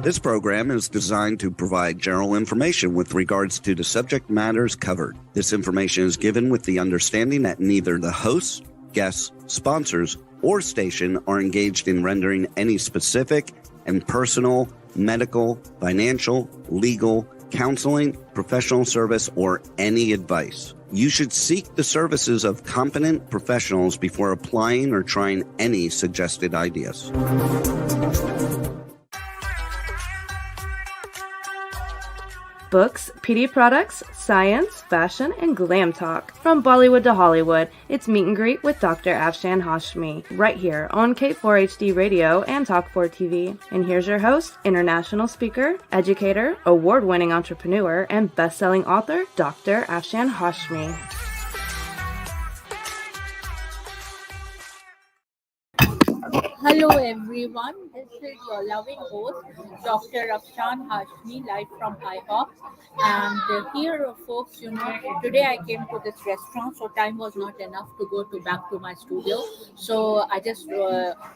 This program is designed to provide general information with regards to the subject matters covered. This information is given with the understanding that neither the hosts, guests, sponsors, or station are engaged in rendering any specific and personal, medical, financial, legal, counseling, professional service, or any advice. You should seek the services of competent professionals before applying or trying any suggested ideas. Books, PD products, science, fashion, and glam talk. From Bollywood to Hollywood, it's Meet and Greet with Dr. Afshan Hashmi, right here on K4HD Radio and Talk4 TV. And here's your host, international speaker, educator, award-winning entrepreneur, and best-selling author, Dr. Afshan Hashmi. Hello everyone, this is your loving host, Dr. Afshan Hashmi, live from IHOP. And here, folks, today I came to this restaurant, so time was not enough to go back to my studio. So I just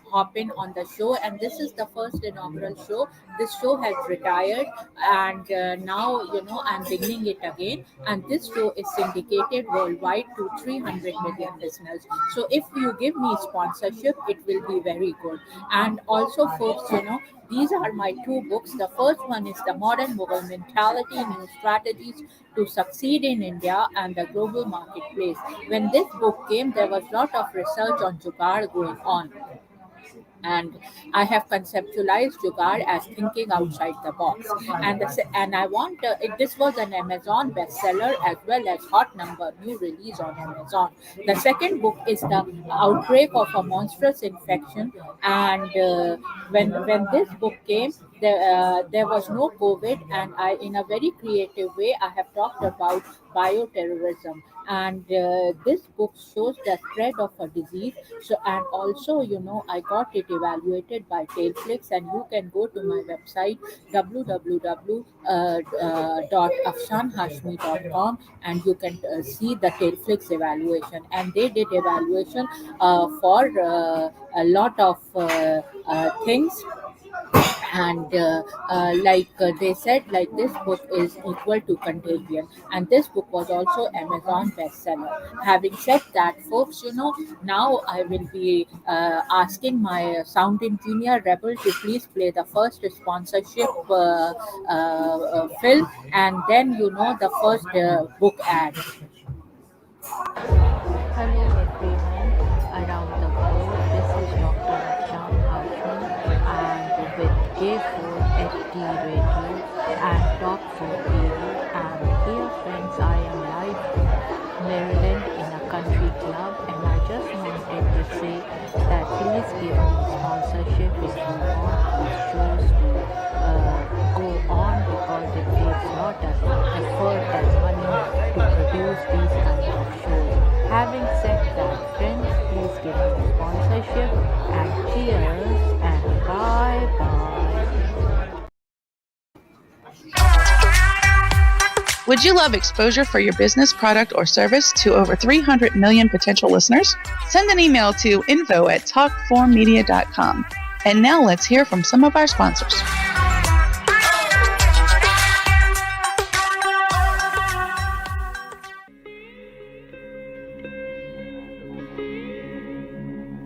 hop in on the show, and this is the first inaugural show. This show has retired, and now, I'm beginning it again. And this show is syndicated worldwide to 300 million listeners. So if you give me sponsorship, it will be very good. And also, folks, these are my two books. The first one is The Modern Mughal Mentality, New Strategies to Succeed in India and the Global Marketplace. When this book came, there was a lot of research on Jugaad going on. And I have conceptualized Jugaad as thinking outside the box. And I want, this was an Amazon bestseller as well as hot number, new release on Amazon. The second book is The Outbreak of a Monstrous Infection. And when this book came, there was no COVID, and in a very creative way, I have talked about bioterrorism. And this book shows the spread of a disease. So, and also, I got it evaluated by Tailflix, and you can go to my website www.afshanhashmi.com, and you can see the Tailflix evaluation. And they did evaluation for a lot of things. And they said, this book is equal to Contagion, and this book was also Amazon bestseller. Having said that, folks, now I will be asking my sound engineer Rebel to please play the first sponsorship film, and then the first book ad. Hello everyone around the world. This is Dr. Afshan Hashmi, and with K4HD Radio and Talk4 TV. And dear friends, I am live from Maryland in a country club, and I just wanted to say that please give me sponsorship if you want these shows to go on, because it takes a lot of effort and money to produce these kinds of shows. Having said that, friends, please give me sponsorship, and cheers and bye-bye. Would you love exposure for your business, product, or service to over 300 million potential listeners? Send an email to info@talk4media.com. And now let's hear from some of our sponsors.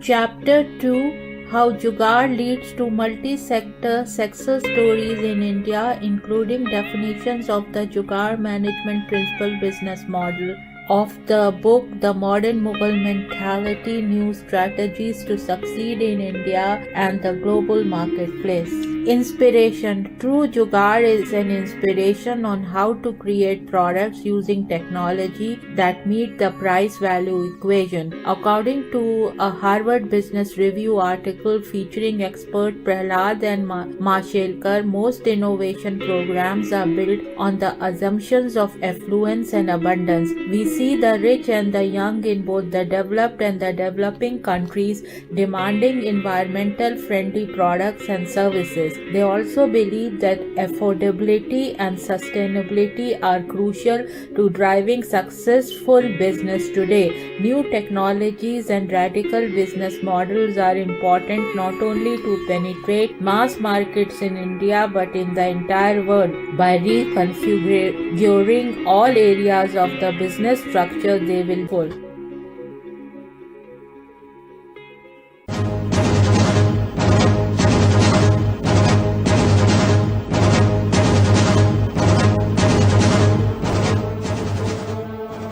Chapter 2: How Jugaad Leads to Multi-Sector Success Stories in India, including definitions of the Jugaad Management Principle business model. Of the book The Modern Mughal Mentality, New Strategies to Succeed in India and the Global Marketplace. Inspiration. True Jugaad is an inspiration on how to create products using technology that meet the price-value equation. According to a Harvard Business Review article featuring expert Prahlad and Mashelkar, most innovation programs are built on the assumptions of affluence and abundance. We see the rich and the young in both the developed and the developing countries demanding environmental friendly products and services. They also believe that affordability and sustainability are crucial to driving successful business today. New technologies and radical business models are important not only to penetrate mass markets in India but in the entire world. By reconfiguring all areas of the business structure, they will full.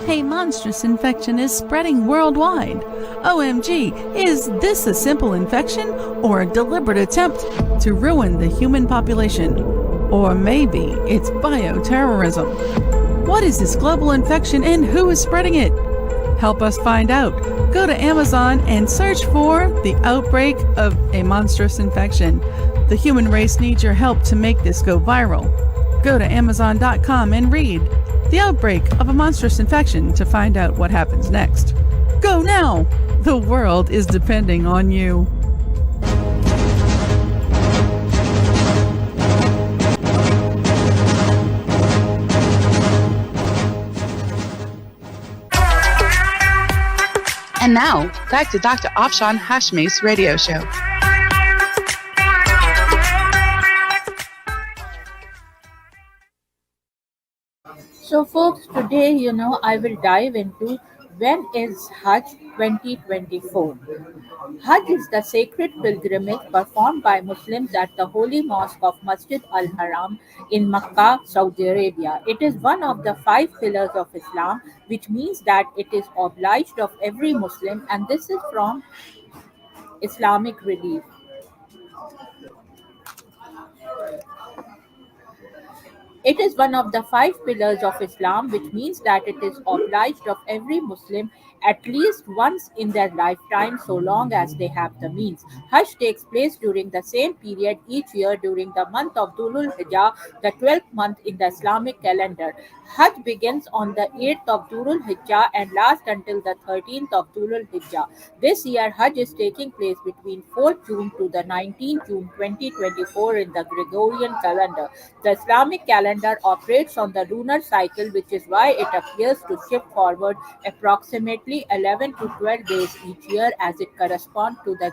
A monstrous infection is spreading worldwide. OMG, is this a simple infection or a deliberate attempt to ruin the human population? Or maybe it's bioterrorism. What is this global infection and who is spreading it? Help us find out. Go to Amazon and search for The Outbreak of a Monstrous Infection. The human race needs your help to make this go viral. Go to Amazon.com and read The Outbreak of a Monstrous Infection to find out what happens next. Go now! The world is depending on you. And now, back to Dr. Afshan Hashmi's radio show. So, folks, today, I will dive into when is Hajj 2024. Hajj is the sacred pilgrimage performed by Muslims at the holy mosque of Masjid al-Haram in Makkah, Saudi Arabia. It is one of the 5 pillars of Islam, which means that it is obliged of every Muslim, and this is from Islamic relief. It is one of the 5 pillars of Islam, which means that it is obliged of every Muslim at least once in their lifetime, so long as they have the means. Hajj takes place during the same period each year during the month of Dhul Hijjah, the 12th month in the Islamic calendar. Hajj begins on the 8th of Dhul Hijjah and lasts until the 13th of Dhul Hijjah. This year, Hajj is taking place between 4th June to the 19th June 2024 in the Gregorian calendar. The Islamic calendar operates on the lunar cycle, which is why it appears to shift forward approximately 11 to 12 days each year as it corresponds to the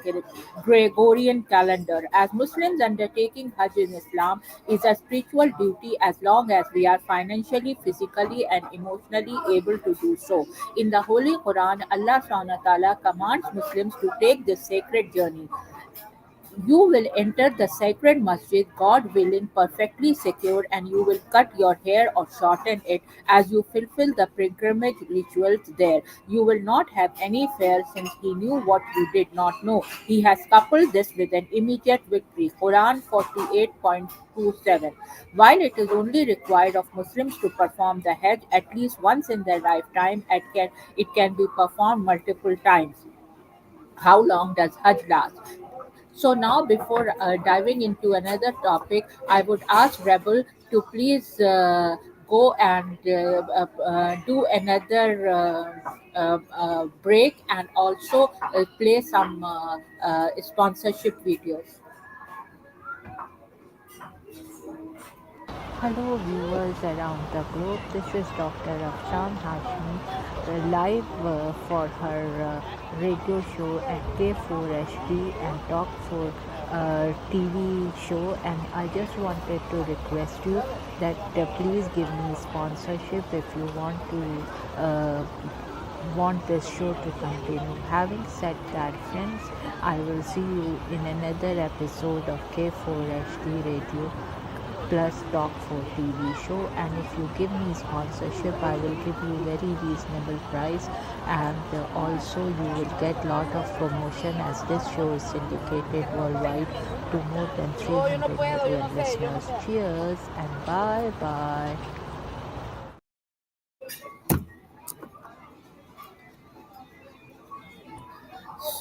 Gregorian calendar. As Muslims, undertaking Hajj in Islam is a spiritual duty as long as we are financially, physically, and emotionally able to do so. In the Holy Quran, Allah Subhanahu wa Ta'ala commands Muslims to take this sacred journey. You will enter the sacred masjid, God willing, perfectly secure, and you will cut your hair or shorten it as you fulfill the pilgrimage rituals there. You will not have any fear since He knew what you did not know. He has coupled this with an immediate victory. Quran 48.27. While it is only required of Muslims to perform the Hajj at least once in their lifetime, it can be performed multiple times. How long does Hajj last? So now, before diving into another topic, I would ask Rebel to please go and do another break and also play some sponsorship videos. Hello viewers around the globe, this is Dr. Afshan Hashmi live for her radio show at K4HD and Talk 4 TV show, and I just wanted to request you that please give me sponsorship if you want this show to continue. Having said that, friends, I will see you in another episode of K4HD Radio plus Talk 4 TV show, and if you give me sponsorship, I will give you very reasonable price, and also you will get lot of promotion as this show is syndicated worldwide to more than 300 million listeners. Cheers and bye bye.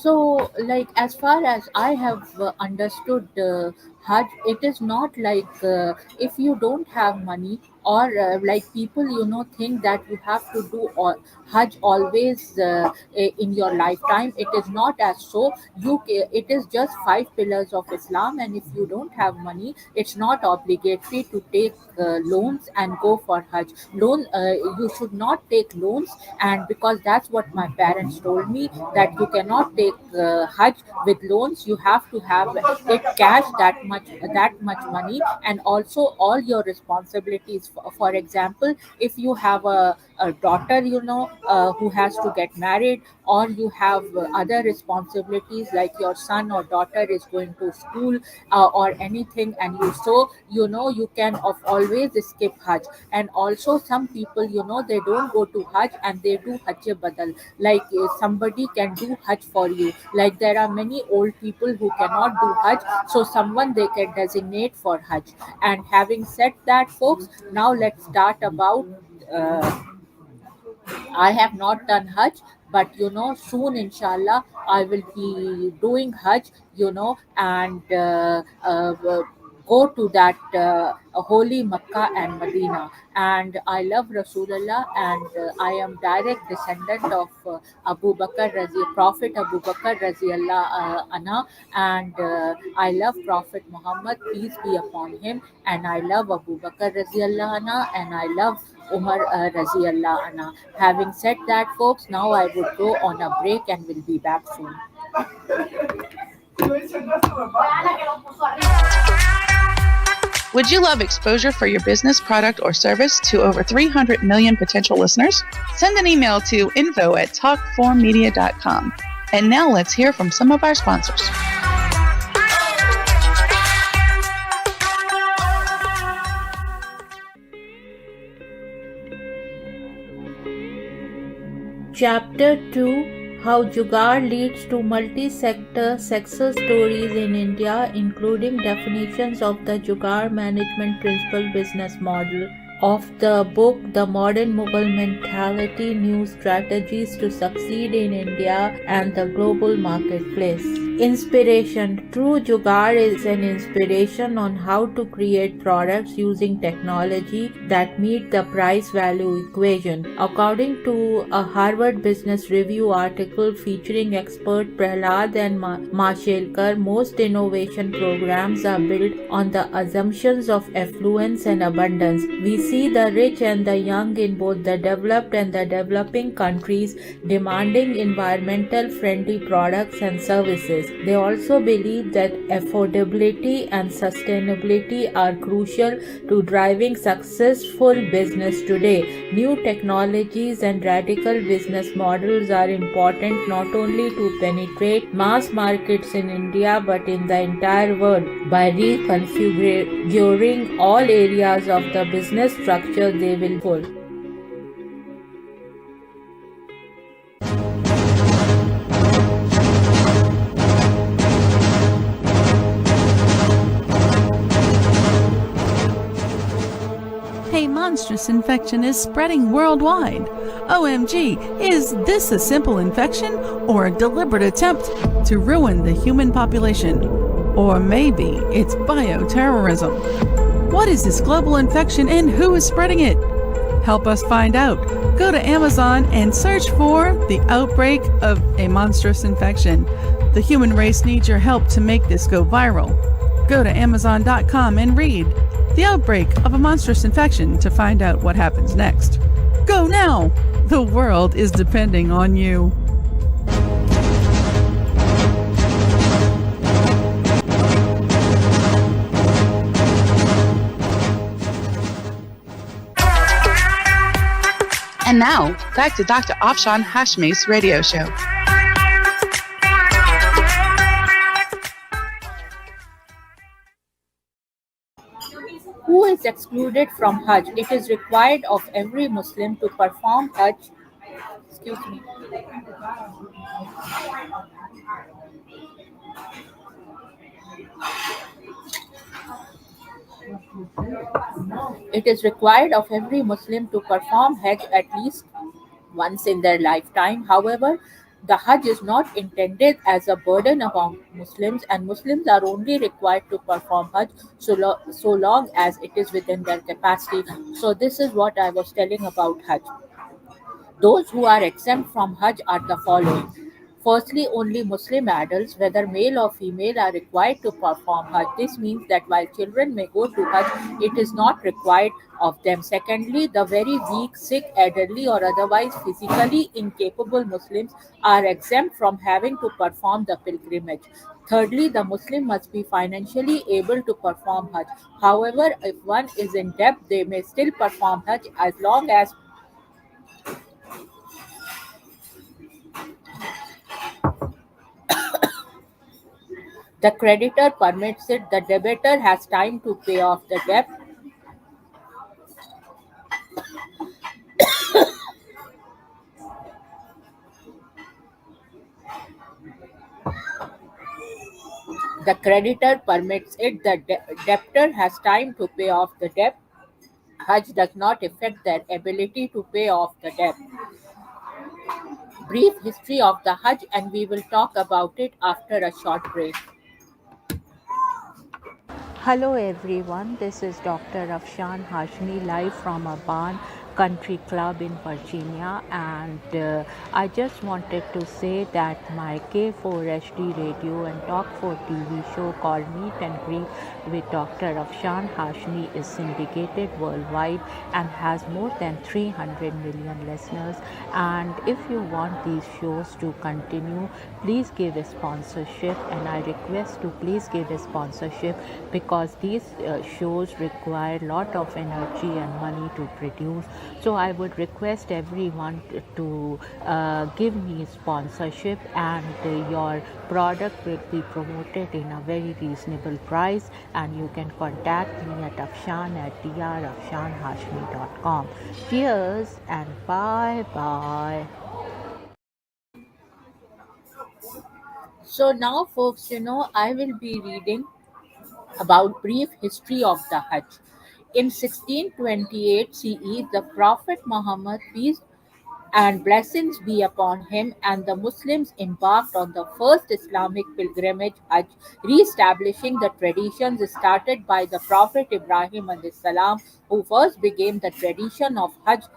So, like, as far as I have understood Hajj, it is not like if you don't have money, or like people think that you have to do Hajj always in your lifetime. It is not as so. It is just five pillars of Islam, and if you don't have money, it's not obligatory to take loans and go for Hajj. You should not take loans, and because that's what my parents told me, that you cannot take Hajj with loans. You have to have it cash, that much money, and also all your responsibilities. For example, if you have a daughter who has to get married, or you have other responsibilities like your son or daughter is going to school or anything, and you can always skip Hajj. And also some people, they don't go to Hajj and they do Hajj badal, like somebody can do Hajj for you. Like there are many old people who cannot do Hajj, so someone they can designate for Hajj. And having said that, folks, now let's start about uh, I have not done Hajj, but soon inshallah I will be doing Hajj, and go to that holy Makkah and Medina. And I love Rasulullah, and I am direct descendant of Prophet Abu Bakr Raziallah Anha, and I love Prophet Muhammad, peace be upon him, and I love Abu Bakr Raziallah Anha, and I love Umar Raziallah Anha. Having said that, folks, now I would go on a break and will be back soon. Would you love exposure for your business, product, or service to over 300 million potential listeners? Send an email to info@talkformedia.com. And now let's hear from some of our sponsors. Chapter 2: How Jugaad leads to multi-sector success stories in India, including definitions of the Jugaad management principle business model of the book The Modern Mughal Mentality: New Strategies to Succeed in India and the Global Marketplace. Inspiration: True Jugaad is an inspiration on how to create products using technology that meet the price-value equation. According to a Harvard Business Review article featuring expert Prahlad and Mashelkar, most innovation programs are built on the assumptions of affluence and abundance. We see the rich and the young in both the developed and the developing countries demanding environmental friendly products and services. They also believe that affordability and sustainability are crucial to driving successful business today. New technologies and radical business models are important not only to penetrate mass markets in India but in the entire world. By reconfiguring all areas of the business structure, they will pull. A monstrous infection is spreading worldwide. OMG, is this a simple infection or a deliberate attempt to ruin the human population? Or maybe it's bioterrorism. What is this global infection and who is spreading it? Help us find out. Go to Amazon and search for The Outbreak of a Monstrous Infection. The human race needs your help to make this go viral. Go to Amazon.com and read The Outbreak of a Monstrous Infection to find out what happens next. Go now! The world is depending on you. And now, back to Dr. Afshan Hashmi's radio show. Who is excluded from Hajj? It is required of every Muslim to perform Hajj. Excuse me. It is required of every Muslim to perform Hajj at least once in their lifetime. However, The Hajj is not intended as a burden upon Muslims, and Muslims are only required to perform Hajj so long as it is within their capacity. So, this is what I was telling about Hajj. Those who are exempt from Hajj are the following. Firstly, only Muslim adults, whether male or female, are required to perform Hajj. This means that while children may go to Hajj, it is not required of them. Secondly, the very weak, sick, elderly, or otherwise physically incapable Muslims are exempt from having to perform the pilgrimage. Thirdly, the Muslim must be financially able to perform Hajj. However, if one is in debt, they may still perform Hajj as long as the creditor permits it, the debtor has time to pay off the debt. The creditor permits it, the debtor has time to pay off the debt. Hajj does not affect their ability to pay off the debt. Brief history of the Hajj, and we will talk about it after a short break. Hello everyone, this is Dr. Afshan Hashmi live from a barn country club in Virginia, and I just wanted to say that my K4HD radio and Talk 4 TV show called Meet and Greet with Dr. Afshan Hashmi is syndicated worldwide and has more than 300 million listeners. And if you want these shows to continue, please give a sponsorship, and I request to please give a sponsorship because these shows require a lot of energy and money to produce. So I would request everyone to give me sponsorship, and your product will be promoted in a very reasonable price, and you can contact me at afshan@drafshanhashmi.com. Cheers and bye bye. So now, folks, I will be reading about brief history of the Hajj. In 1628 CE, the Prophet Muhammad, peace and blessings be upon him, and the Muslims embarked on the first Islamic pilgrimage Hajj, re-establishing the traditions started by the Prophet Ibrahim alayhis salam, who first began the tradition of Hajj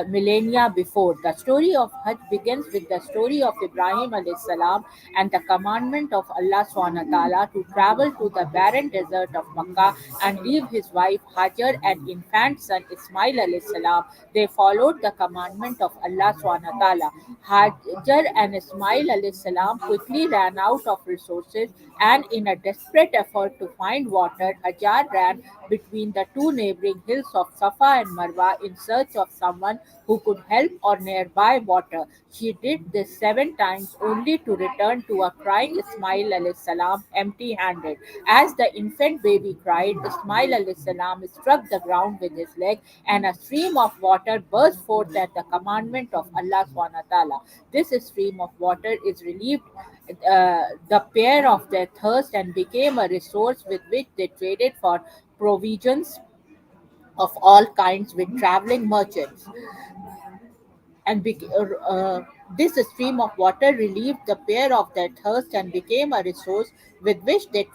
millennia before. The story of Hajj begins with the story of Ibrahim alayhis salam and the commandment of Allah subhanahu wa ta'ala to travel to the barren desert of Makkah and leave his wife Hajar and infant son Ismail alayhis salam. They followed the commandment of Allah subhanahu wa ta'ala. Hajar and Ismail alayhis salam quickly ran out of resources, and in a desperate effort to find water, Hajar ran between the two neighboring hills of Safa and Marwa in search of someone who could help or nearby water. She did this 7 times only to return to a crying Ismail alayhis salam empty handed. As the infant baby cried, Ismail alayhis salam struck the ground with his leg, and a stream of water burst forth at the commandment of Allah subhanahu wa ta'ala. This stream of water is relieved the pair of their thirst and became a resource with which they traded for provisions of all kinds with traveling merchants. And this stream of water relieved the pair of their thirst and became a resource with which they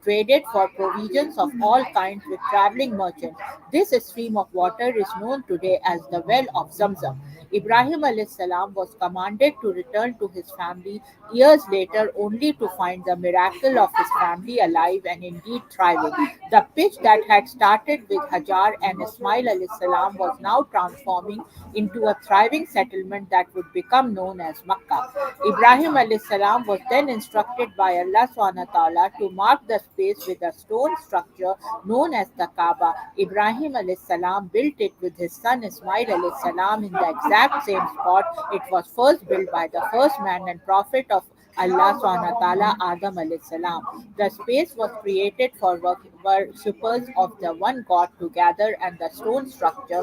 traded for provisions of all kinds with traveling merchants. This stream of water is known today as the well of Zamzam. Ibrahim alayhis salam was commanded to return to his family years later only to find the miracle of his family alive and indeed thriving. The pitch that had started with Hajar and Ismail alayhis salam was now transforming into a thriving settlement that would become known as Makkah. Ibrahim alayhis salam was then instructed by Allah subhanahu wa ta'ala to mark the space with a stone structure known as the Kaaba. Ibrahim alayhis salam built it with his son Ismail alayhis salam in the exact same spot it was first built by the first man and prophet of Allah subhanahu wa ta'ala, Adam alayhis salam. The space was created for worshippers of the one God to gather, and the stone structure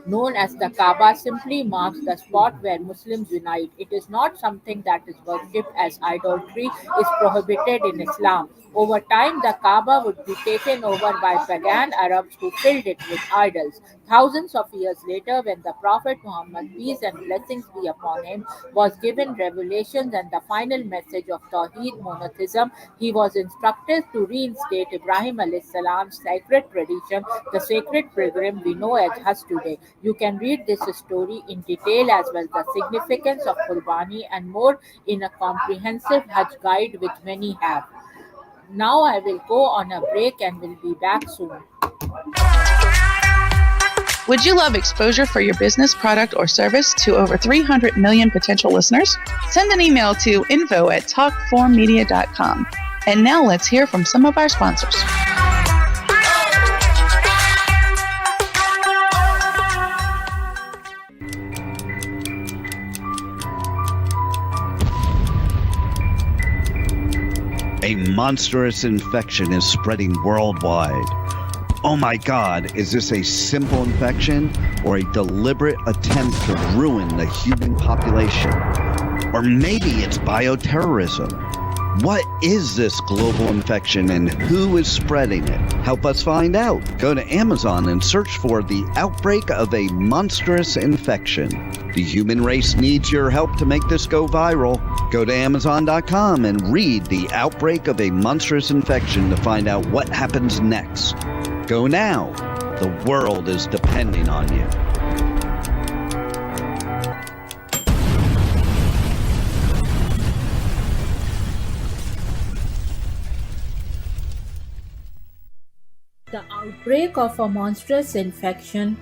known as the Kaaba, simply marks the spot where Muslims unite. It is not something that is worshipped, as idolatry is prohibited in Islam. Over time, the Kaaba would be taken over by pagan Arabs who filled it with idols. Thousands of years later, when the Prophet Muhammad, peace and blessings be upon him, was given revelations and the final message of Tawheed monotheism, he was instructed to reinstate Ibrahim a.s. sacred tradition, the sacred pilgrim we know as Hajj today. You can read this story in detail as well as the significance of Qurbani and more in a comprehensive Hajj guide which many have. Now I will go on a break and will be back soon. Would you love exposure for your business, product, or service to over 300 million potential listeners? Send an email to info@talkformedia.com. And now let's hear from some of our sponsors. A monstrous infection is spreading worldwide. Oh my God, is this a simple infection or a deliberate attempt to ruin the human population? Or maybe it's bioterrorism. What is this global infection and who is spreading it? Help us find out. Go to Amazon and search for the outbreak of a monstrous infection. The human race needs your help to make this go viral. Go to Amazon.com and read The Outbreak of a Monstrous Infection to find out what happens next. Go now. The world is depending on you. The Outbreak of a Monstrous Infection,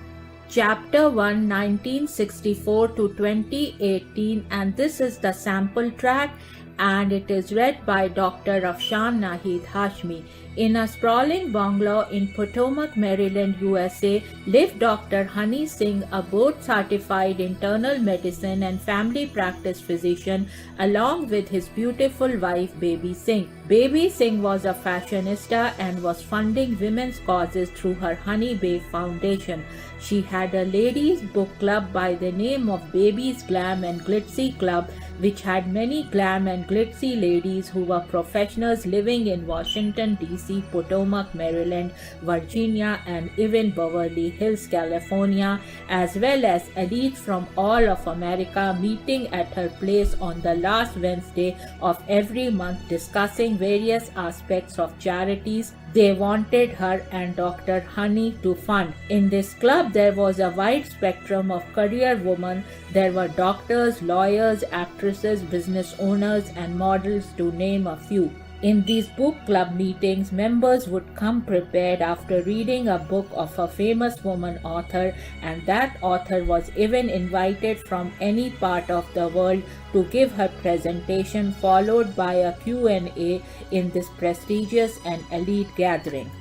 Chapter 1, 1964 to 2018, and this is the sample track, and it is read by Dr. Afshan Nahid Hashmi. In a sprawling bungalow in Potomac, Maryland, USA, lived Dr. Honey Singh, a board-certified internal medicine and family practice physician, along with his beautiful wife, Baby Singh. Baby Singh was a fashionista and was funding women's causes through her Honey Babe Foundation. She had a ladies' book club by the name of Baby's Glam and Glitzy Club, which had many glam and glitzy ladies who were professionals living in Washington, D.C., Potomac, Maryland, Virginia, and even Beverly Hills, California, as well as elites from all of America meeting at her place on the last Wednesday of every month discussing various aspects of charities they wanted her and Dr. Honey to fund. In this club, there was a wide spectrum of career women. There were doctors, lawyers, actresses, business owners, and models, to name a few. In these book club meetings, members would come prepared after reading a book of a famous woman author, and that author was even invited from any part of the world to give her presentation, followed by a Q&A in this prestigious and elite gathering.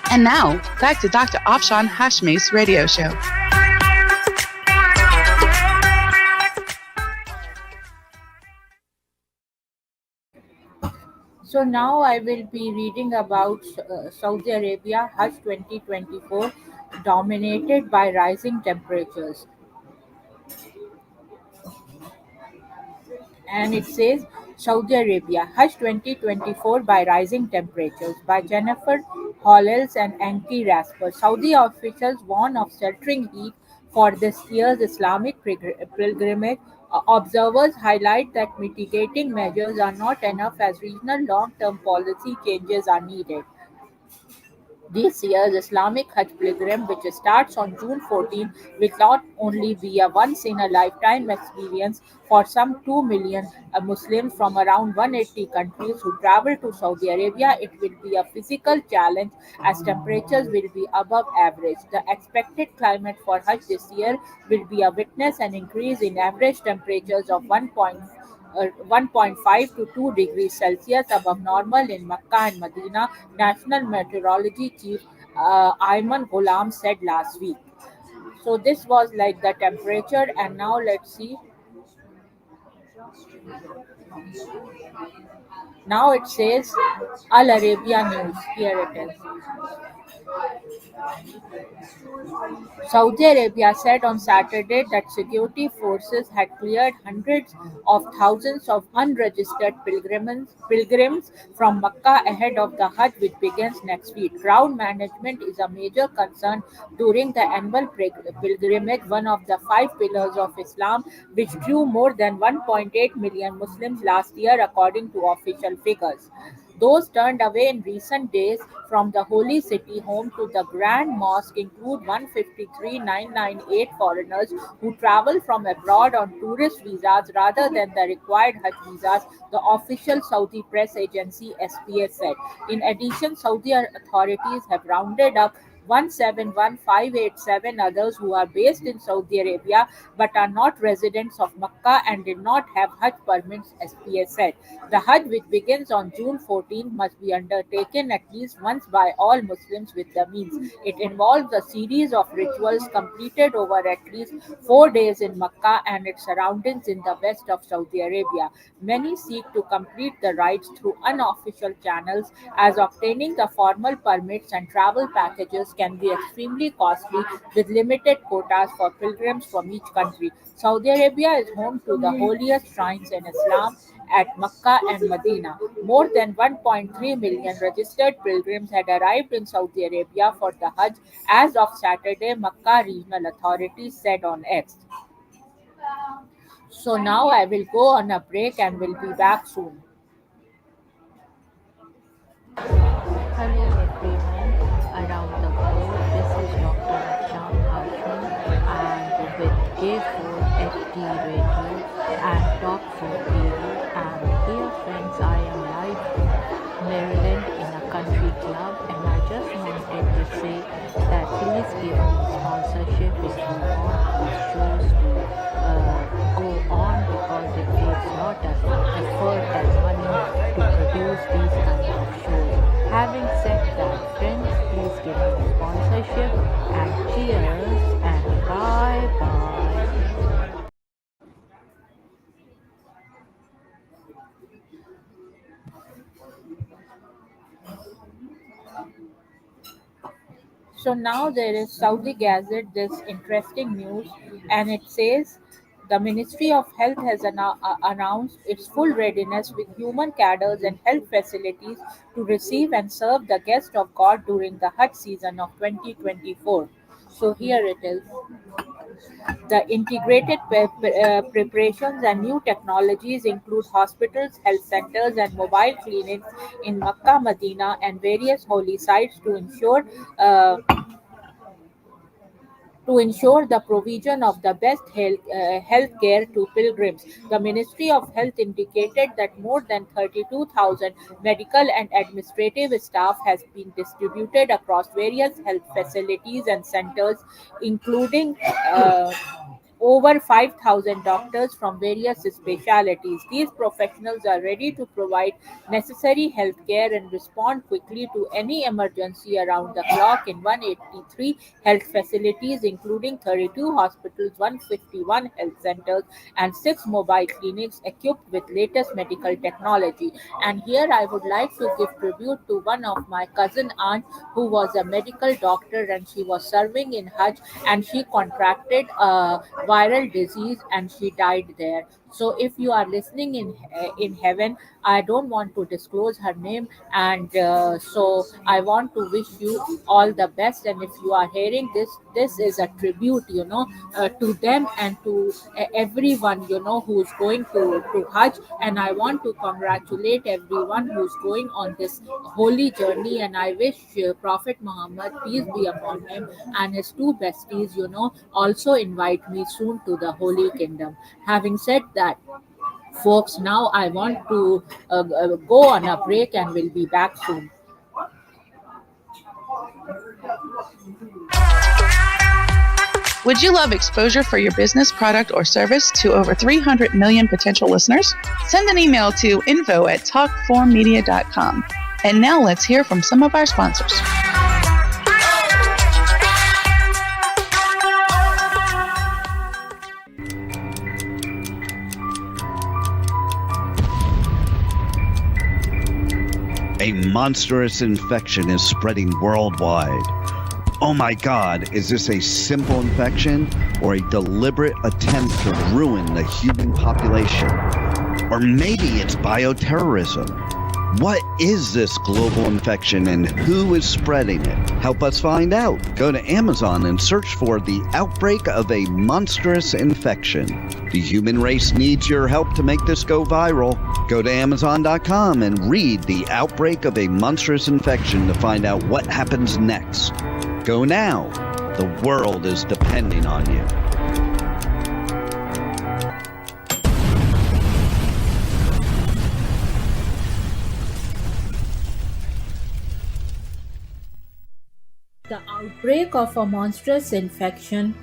And now, back to Dr. Afshan Hashmi's radio show. So now I will be reading about Saudi Arabia Hajj 2024, dominated by rising temperatures. And it says Saudi Arabia Hajj 2024 by rising temperatures by Jennifer Hollels and Anki Rasper. Saudi officials warn of sweltering heat for this year's Islamic pilgrimage. Observers highlight that mitigating measures are not enough as regional long-term policy changes are needed. This year's Islamic Hajj pilgrim, which starts on June 14, will not only be a once-in-a-lifetime experience for some 2 million Muslims from around 180 countries who travel to Saudi Arabia, it will be a physical challenge as temperatures will be above average. The expected climate for Hajj this year will be a witness an increase in average temperatures of 1.5 to 2 degrees Celsius above normal in Mecca and Medina, National Meteorology Chief Ayman Ghulam said last week. So this was like the temperature, and now let's see. Now it says Al Arabia News. Here it is. Saudi Arabia said on Saturday that security forces had cleared hundreds of thousands of unregistered pilgrims from Mecca ahead of the Hajj, which begins next week. Crowd management is a major concern during the annual pilgrimage, one of the five pillars of Islam, which drew more than 1.8 million Muslims last year, according to official figures. Those turned away in recent days from the holy city home to the Grand Mosque include 153,998 foreigners who travel from abroad on tourist visas rather than the required Hajj visas, the official Saudi press agency SPA said. In addition, Saudi authorities have rounded up 171,587 others who are based in Saudi Arabia but are not residents of Makkah and did not have Hajj permits, SPA said. The Hajj, which begins on June 14, must be undertaken at least once by all Muslims with the means. It involves a series of rituals completed over at least 4 days in Makkah and its surroundings in the west of Saudi Arabia. Many seek to complete the rites through unofficial channels, as obtaining the formal permits and travel packages can be extremely costly with limited quotas for pilgrims from each country. Saudi Arabia is home to the holiest shrines in Islam at Mecca and Medina. More than 1.3 million registered pilgrims had arrived in Saudi Arabia for the Hajj as of Saturday, Mecca regional authorities said on X. So now I will go on a break and will be back soon. Hello everyone around the globe. This is Dr. Afshan Hashmi and with K4 FT Radio and Talk 4 TV. And dear friends, I am live from Maryland in a country club, and I just wanted to say that please give me sponsorship if you want these shows to go on, because it takes lot of effort and money to produce these kind of shows. Having said that, friends, please give me sponsorship, and cheers and bye bye. So now there is Saudi Gazette, this interesting news, and it says the Ministry of Health has announced its full readiness with human cadres and health facilities to receive and serve the guests of God during the Hajj season of 2024. So here it is. The integrated preparations and new technologies include hospitals, health centers, and mobile clinics in Makkah, Medina, and various holy sites uh, to ensure the provision of the best health care to pilgrims. The Ministry of Health indicated that more than 32,000 medical and administrative staff has been distributed across various health facilities and centers, including over 5,000 doctors from various specialties. These professionals are ready to provide necessary health care and respond quickly to any emergency around the clock in 183 health facilities, including 32 hospitals, 151 health centers, and 6 mobile clinics equipped with latest medical technology. And here I would like to give tribute to one of my cousin aunt who was a medical doctor, and she was serving in Hajj, and she contracted a viral disease and she died there. So if you are listening in heaven, I don't want to disclose her name, and so I want to wish you all the best. And if you are hearing this, this is a tribute, to them and to everyone, who's going to Hajj. And I want to congratulate everyone who's going on this holy journey. And I wish Prophet Muhammad, peace be upon him, and his two besties, also invite me soon to the Holy Kingdom. Having said that, folks, now I want to go on a break and will be back soon. Would you love exposure for your business, product, or service to over 300 million potential listeners? Send an email to info@talk4media.com. And now let's hear from some of our sponsors. A monstrous infection is spreading worldwide. Oh my God, is this a simple infection or a deliberate attempt to ruin the human population? Or maybe it's bioterrorism. What is this global infection and who is spreading it? Help us find out. Go to Amazon and search for the outbreak of a monstrous infection. The human race needs your help to make this go viral. Go to Amazon.com and read the outbreak of a monstrous infection to find out what happens next. Go now. The world is depending on you. The Outbreak of a Monstrous Infection,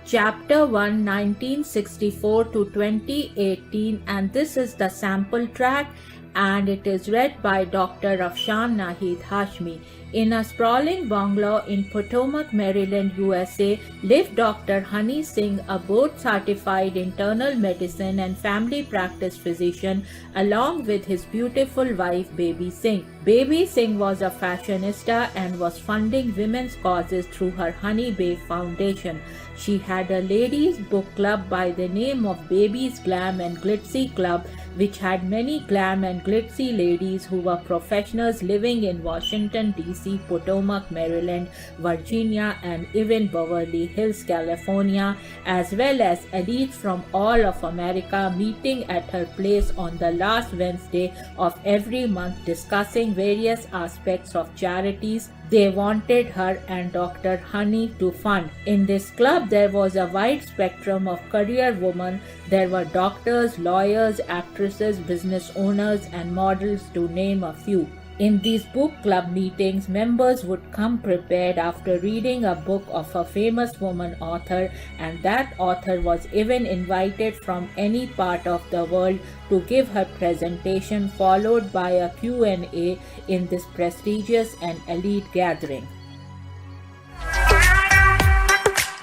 Chapter 1, 1964 to 2018, and this is the sample track, and it is read by Dr. Afshan Nahid Hashmi. In a sprawling bungalow in Potomac, Maryland, USA, lived Dr. Honey Singh, a board-certified internal medicine and family practice physician, along with his beautiful wife, Baby Singh. Baby Singh was a fashionista and was funding women's causes through her Honey Bay Foundation. She had a ladies' book club by the name of Baby's Glam and Glitzy Club, which had many glam and glitzy ladies who were professionals living in Washington, D.C., Potomac, Maryland, Virginia, and even Beverly Hills, California, as well as elites from all of America meeting at her place on the last Wednesday of every month, discussing various aspects of charities they wanted her and Dr. Honey to fund. In this club, there was a wide spectrum of career women. There were doctors, lawyers, actresses, business owners, and models, to name a few. In these book club meetings, members would come prepared after reading a book of a famous woman author, and that author was even invited from any part of the world to give her presentation, followed by a Q&A in this prestigious and elite gathering.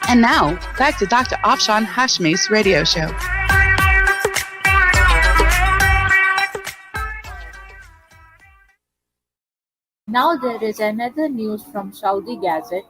And now, back to Dr. Afshan Hashmi's radio show. Now there is another news from Saudi Gazette,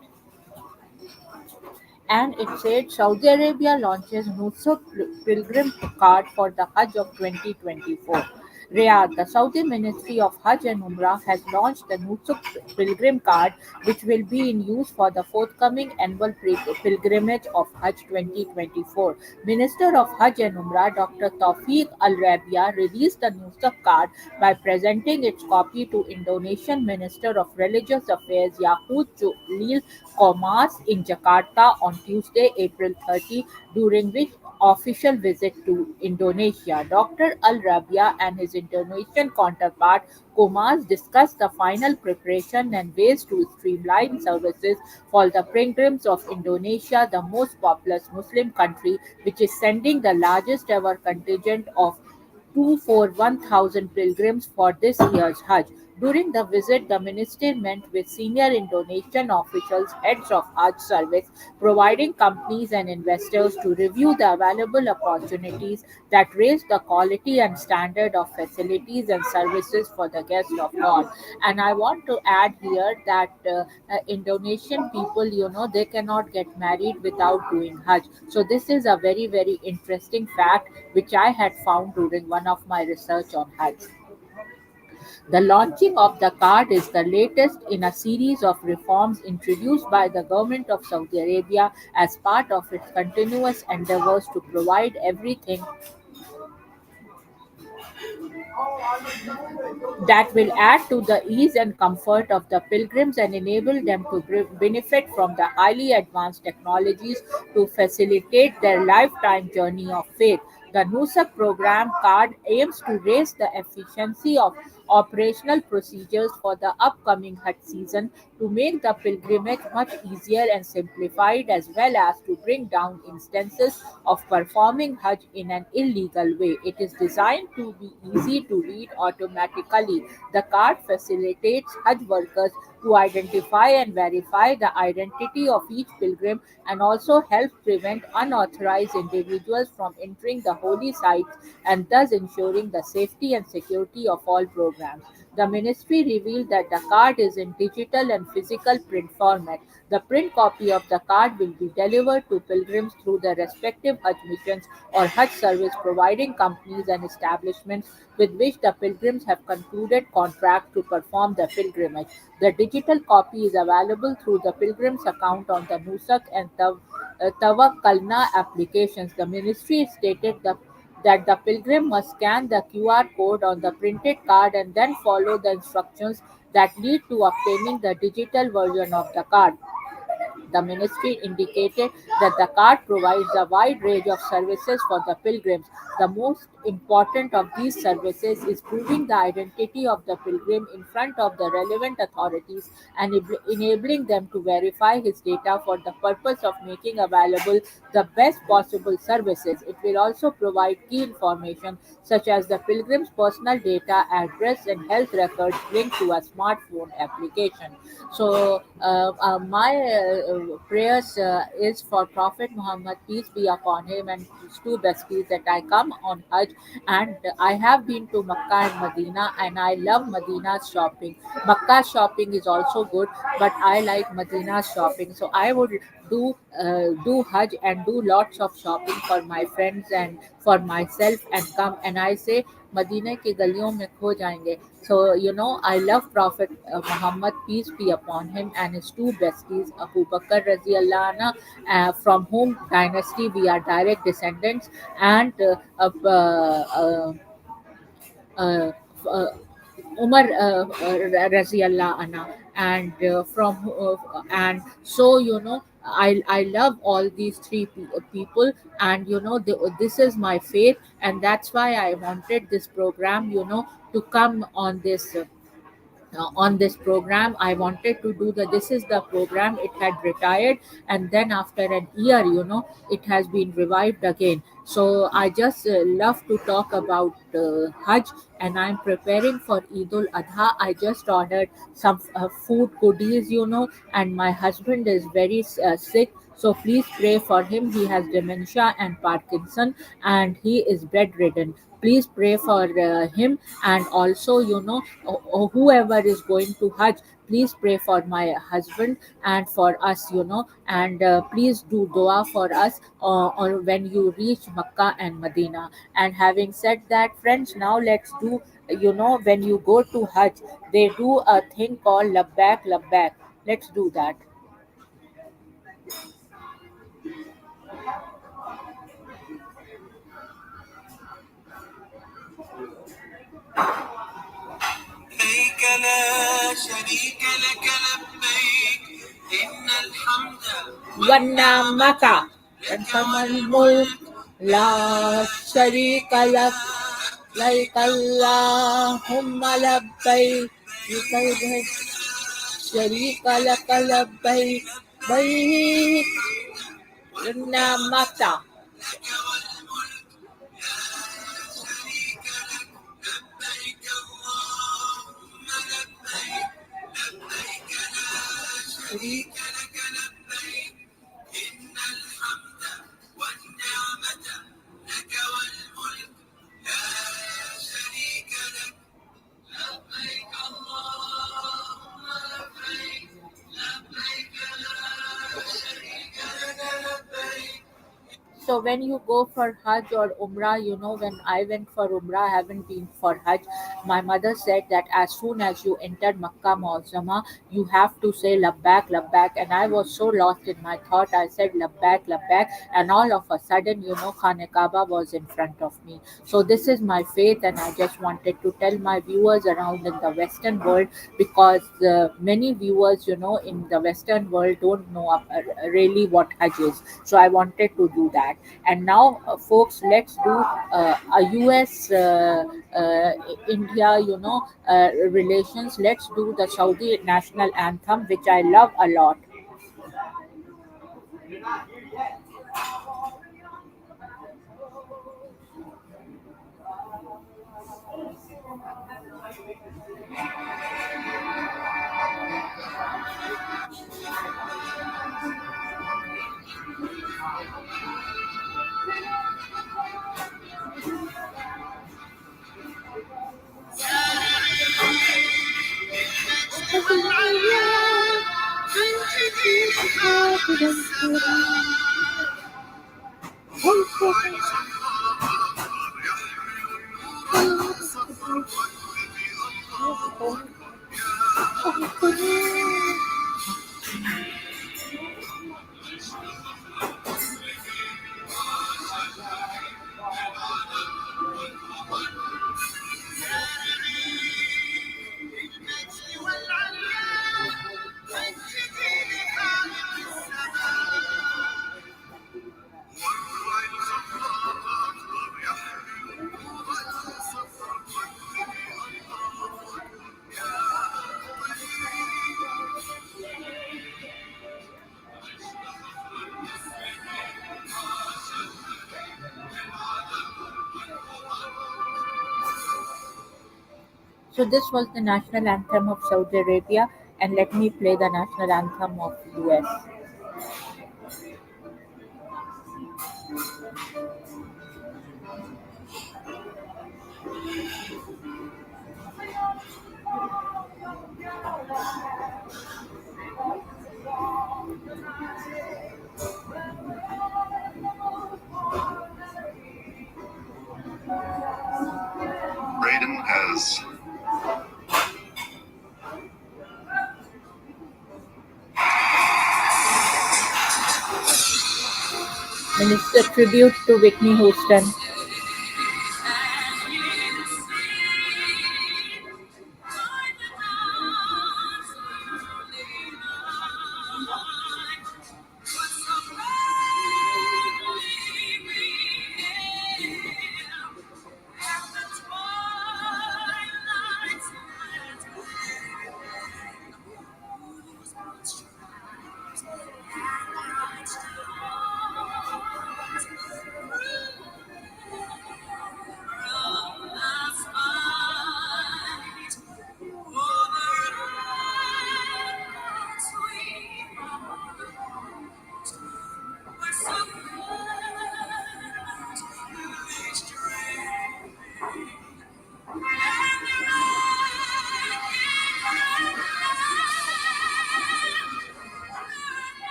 and it said Saudi Arabia launches Nusuk pilgrim card for the Hajj of 2024. Riyadh, the Saudi Ministry of Hajj and Umrah has launched the Nusuk pilgrim card, which will be in use for the forthcoming annual pilgrimage of Hajj 2024. Minister of Hajj and Umrah Dr. Taufiq Al-Rabia released the Nusuk card by presenting its copy to Indonesian Minister of Religious Affairs Yaqut Jalil Qomas in Jakarta on Tuesday, April 30, during which official visit to Indonesia. Dr. Al-Rabia and his Indonesian counterpart Qomas discussed the final preparation and ways to streamline services for the pilgrims of Indonesia, the most populous Muslim country, which is sending the largest ever contingent of 241,000 pilgrims for this year's Hajj. During the visit, the minister met with senior Indonesian officials, heads of Hajj service, providing companies and investors to review the available opportunities that raise the quality and standard of facilities and services for the guests of God. And I want to add here that Indonesian people, they cannot get married without doing Hajj. So this is a very, very interesting fact which I had found during one of my research on Hajj. The launching of the card is the latest in a series of reforms introduced by the government of Saudi Arabia as part of its continuous endeavors to provide everything that will add to the ease and comfort of the pilgrims and enable them to benefit from the highly advanced technologies to facilitate their lifetime journey of faith. The Nusuk program card aims to raise the efficiency of operational procedures for the upcoming Hajj season, to make the pilgrimage much easier and simplified, as well as to bring down instances of performing Hajj in an illegal way. It is designed to be easy to read automatically. The card facilitates Hajj workers to identify and verify the identity of each pilgrim, and also helps prevent unauthorized individuals from entering the holy sites, and thus ensuring the safety and security of all programs. The ministry revealed that the card is in digital and physical print format. The print copy of the card will be delivered to pilgrims through the respective Hajj missions or Hajj service providing companies and establishments with which the pilgrims have concluded contracts to perform the pilgrimage. The digital copy is available through the pilgrim's account on the Nusuk and Tawakkalna applications. The ministry stated that the pilgrim must scan the QR code on the printed card and then follow the instructions that lead to obtaining the digital version of the card. The ministry indicated that the card provides a wide range of services for the pilgrims. The most important of these services is proving the identity of the pilgrim in front of the relevant authorities and enabling them to verify his data for the purpose of making available the best possible services. It will also provide key information such as the pilgrim's personal data, address, and health records linked to a smartphone application. So, my prayers is for Prophet Muhammad, peace be upon him, and his two besties that I come on Hajj, and I have been to Makkah and Medina, and I love Medina's shopping. Makkah's shopping is also good, but I like Medina's shopping. So I would do Hajj and do lots of shopping for my friends and for myself and come and I say मदीने की गलियों में खो जाएंगे. So, I love Prophet Muhammad, peace be upon him, and his two besties, Abu Bakr Raziallah anha, from whom dynasty we are direct descendants, and uh, uh, Umar Raziallah anha, and and so I love all these three people, and this is my faith, and that's why I wanted this program to come on this program. I wanted to do this is the program. It had retired, and then after an year it has been revived again. So I just love to talk about Hajj, and I'm preparing for Eid ul Adha. I just ordered some food goodies, and my husband is very sick, so please pray for him. He has dementia and Parkinson, and he is bedridden. Please pray for him, and also whoever is going to Hajj, please pray for my husband and for us, and please do dua for us or when you reach Makkah and Medina. And having said that, friends, now let's do, when you go to Hajj, they do a thing called labbaik labbaik. Let's do that. لبيك لا شريك لك لبيك إن الحمد والنعمة لك والملك لا شريك لك لبيك اللهم لبيك لبيك شريك لك لبيك لبيك النعمة شريك إن الحمد والنعمة لك والملك لا شريك لك لبيك اللهم لبيك لبيك لا شريك لك لبيك. So when you go for Hajj or Umrah, when I went for Umrah, I haven't been for Hajj. My mother said that as soon as you enter Makkah Muazzama, you have to say Labbaik, Labbaik. And I was so lost in my thought. I said Labbaik, Labbaik. And all of a sudden, Khane Kaaba was in front of me. So this is my faith, and I just wanted to tell my viewers around in the Western world, because many viewers, in the Western world don't know really what Hajj is. So I wanted to do that. And now, folks, let's do a US India, relations. Let's do the Saudi national anthem, which I love a lot. So this was the national anthem of Saudi Arabia, and let me play the national anthem of US. Braden has Minister tribute to Whitney Houston.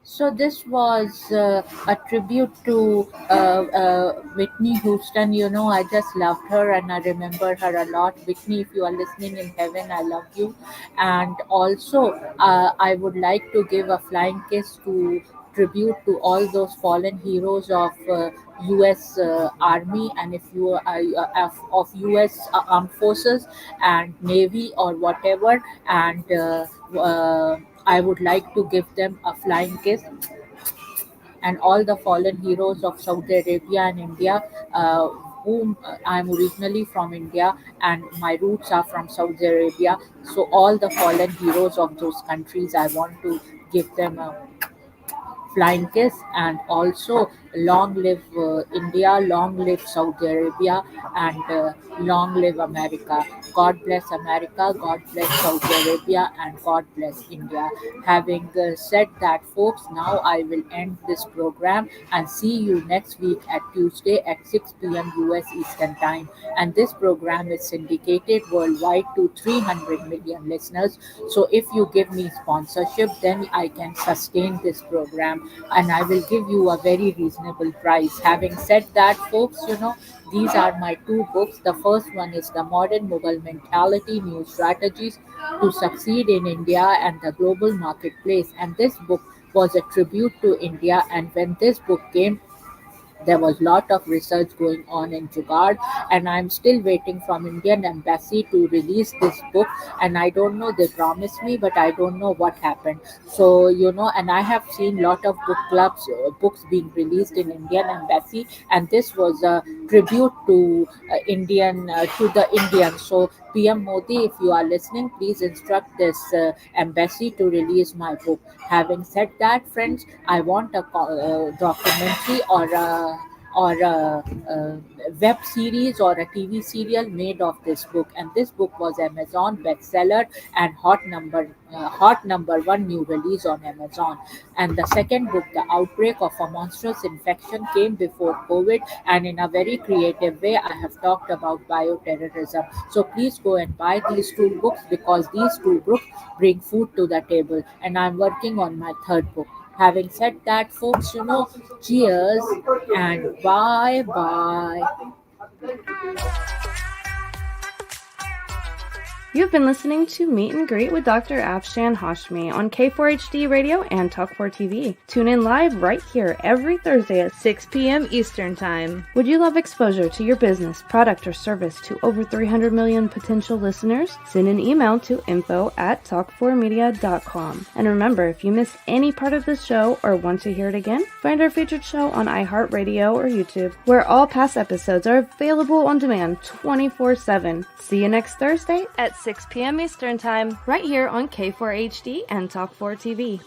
So this was a tribute to Whitney Houston. You know, I just loved her and I remember her a lot. Whitney, if you are listening in heaven, I love you. And also, I would like to give a flying kiss to tribute to all those fallen heroes of U.S. Army, and if you are of U.S. Armed Forces and Navy or whatever, and I would like to give them a flying kiss, and all the fallen heroes of Saudi Arabia and India, whom I'm originally from India and my roots are from Saudi Arabia. So all the fallen heroes of those countries, I want to give them a flying kiss, and also long live India, long live Saudi Arabia, and long live America. God bless America, God bless Saudi Arabia, and God bless India. Having said that, folks, now I will end this program and see you next week at Tuesday at 6 p.m. US Eastern Time. And this program is syndicated worldwide to 300 million listeners. So if you give me sponsorship, then I can sustain this program and I will give you a very reasonable price. Having said that, folks, these are my two books. The first one is The Modern Mughal Mentality, New Strategies to Succeed in India and the Global Marketplace. And this book was a tribute to India. And when this book came, there was lot of research going on in Jugaad, and I'm still waiting from Indian Embassy to release this book. And I don't know, they promised me, but I don't know what happened. So and I have seen lot of book clubs, books being released in Indian Embassy, and this was a tribute to to the Indians. So PM Modi, if you are listening, please instruct this embassy to release my book. Having said that, friends, I want a documentary or a web series or a TV serial made of this book. And this book was Amazon bestseller and hot number one new release on Amazon. And the second book, The Outbreak of a Monstrous Infection, came before COVID, and in a very creative way, I have talked about bioterrorism. So please go and buy these two books, because these two books bring food to the table. And I'm working on my third book. Having said that, folks, cheers and bye bye. You've been listening to Meet and Greet with Dr. Afshan Hashmi on K4HD Radio and Talk4 TV. Tune in live right here every Thursday at 6 p.m. Eastern Time. Would you love exposure to your business, product, or service to over 300 million potential listeners? Send an email to info@talk4media.com. And remember, if you miss any part of this show or want to hear it again, find our featured show on iHeartRadio or YouTube, where all past episodes are available on demand 24/7. See you next Thursday at 6 p.m. Eastern Time, right here on K4HD and Talk4 TV.